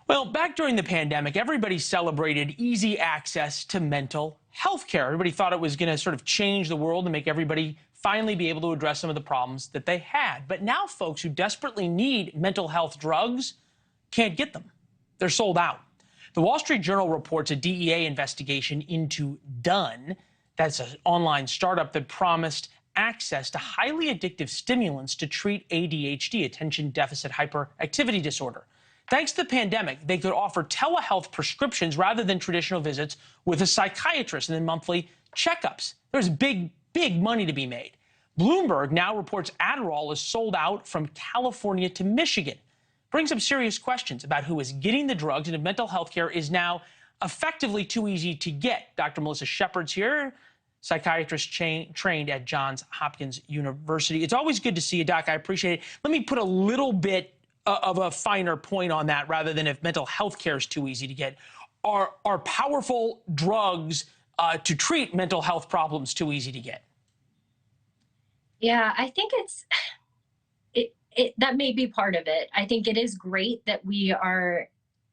Well, back during the pandemic, everybody celebrated easy access to mental health care. Everybody thought it was going to sort of change the world and make everybody finally be able to address some of the problems that they had. But now folks who desperately need mental health drugs can't get them. They're sold out. The Wall Street Journal reports a DEA investigation into Done. That's an online startup that promised access to highly addictive stimulants to treat ADHD, attention deficit hyperactivity disorder. Thanks to the pandemic, they could offer telehealth prescriptions rather than traditional visits with a psychiatrist and then monthly checkups. There's big money to be made. Bloomberg now reports Adderall is sold out from California to Michigan. Brings up serious questions about who is getting the drugs and if mental health care is now effectively too easy to get. Dr. Melissa Shephard's here, psychiatrist trained at Johns Hopkins University. It's always good to see you, Doc. I appreciate it. Let me put a little bit of a finer point on that rather than if mental health care is too easy to get. Are powerful drugs to treat mental health problems too easy to get? Yeah, I think that may be part of it. I think it is great that we are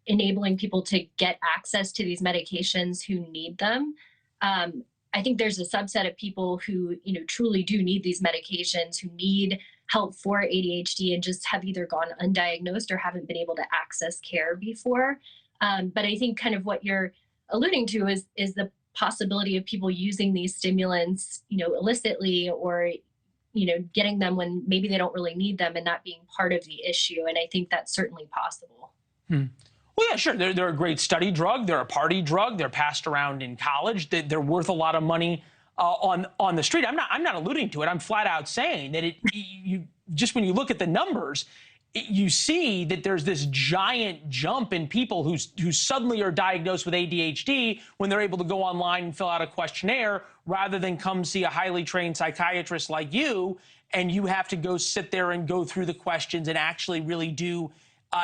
enabling people to get access to these medications who need them. I think there's a subset of people who, truly do need these medications, who need help for ADHD and just have either gone undiagnosed or haven't been able to access care before. But I think kind of what you're alluding to is the possibility of people using these stimulants, illicitly or, getting them when maybe they don't really need them and that being part of the issue. And I think that's certainly possible. Well, yeah, sure. They're a great study drug. They're a party drug. They're passed around in college. They're worth a lot of money on the street. I'm not alluding to it. I'm flat out saying that you just when you look at the numbers, you see that there's this giant jump in people who suddenly are diagnosed with ADHD when they're able to go online and fill out a questionnaire rather than come see a highly trained psychiatrist like you, and you have to go sit there and go through the questions and actually really do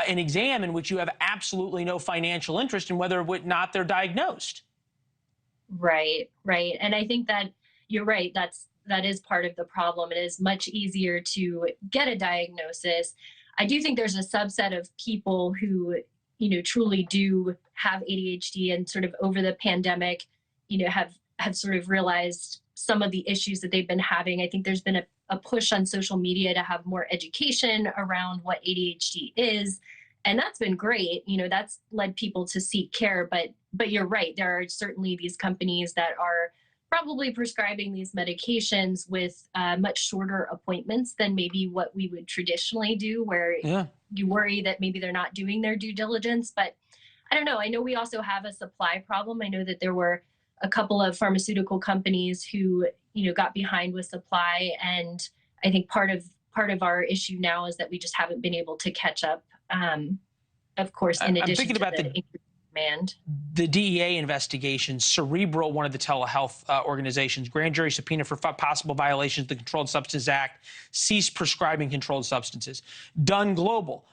an exam in which you have absolutely no financial interest in whether or not they're diagnosed. Right. And I think that you're right. That is part of the problem. It is much easier to get a diagnosis. I do think there's a subset of people who, truly do have ADHD and sort of over the pandemic, have sort of realized some of the issues that they've been having. I think there's been a push on social media to have more education around what ADHD is. And that's been great. That's led people to seek care. But you're right. There are certainly these companies that are probably prescribing these medications with much shorter appointments than maybe what we would traditionally do, where you worry that maybe they're not doing their due diligence. But I don't know. I know we also have a supply problem. I know that there were a couple of pharmaceutical companies who, got behind with supply. And I think part of our issue now is that we just haven't been able to catch up. Of course, in addition to the demand. The DEA investigation, Cerebral, one of the telehealth organizations, grand jury subpoena for possible violations of the Controlled Substances Act, ceased prescribing controlled substances. Done Global,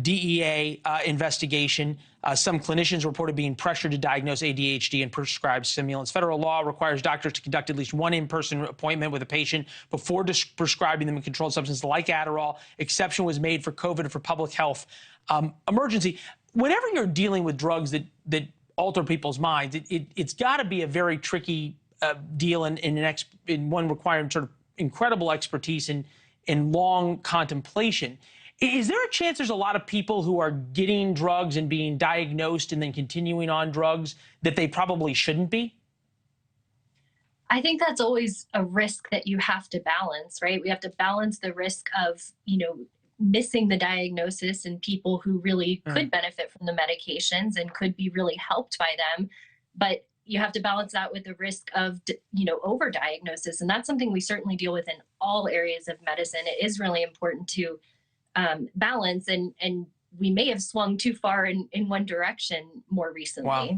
DEA investigation. Some clinicians reported being pressured to diagnose ADHD and prescribe stimulants. Federal law requires doctors to conduct at least one in-person appointment with a patient before prescribing them a controlled substance like Adderall. Exception was made for COVID and for public health emergency. Whenever you're dealing with drugs that alter people's minds, it's got to be a very tricky deal in one requiring sort of incredible expertise and long contemplation. Is there a chance there's a lot of people who are getting drugs and being diagnosed and then continuing on drugs that they probably shouldn't be? I think that's always a risk that you have to balance, right? We have to balance the risk of, missing the diagnosis in people who really could benefit from the medications and could be really helped by them. But you have to balance that with the risk of, overdiagnosis. And that's something we certainly deal with in all areas of medicine. It is really important to balance, and we may have swung too far in one direction more recently. Wow.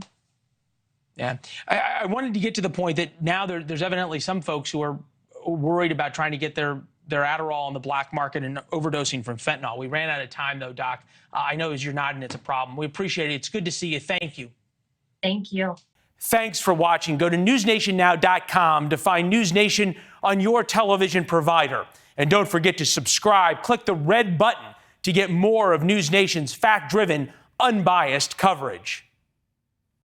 Yeah. I wanted to get to the point that now there's evidently some folks who are worried about trying to get their Adderall on the black market and overdosing from fentanyl. We ran out of time, though, Doc. I know as you're nodding, it's a problem. We appreciate it. It's good to see you. Thank you. Thank you. Thanks for watching. Go to newsnationnow.com to find NewsNation on your television provider. And don't forget to subscribe. Click the red button to get more of NewsNation's fact-driven, unbiased coverage.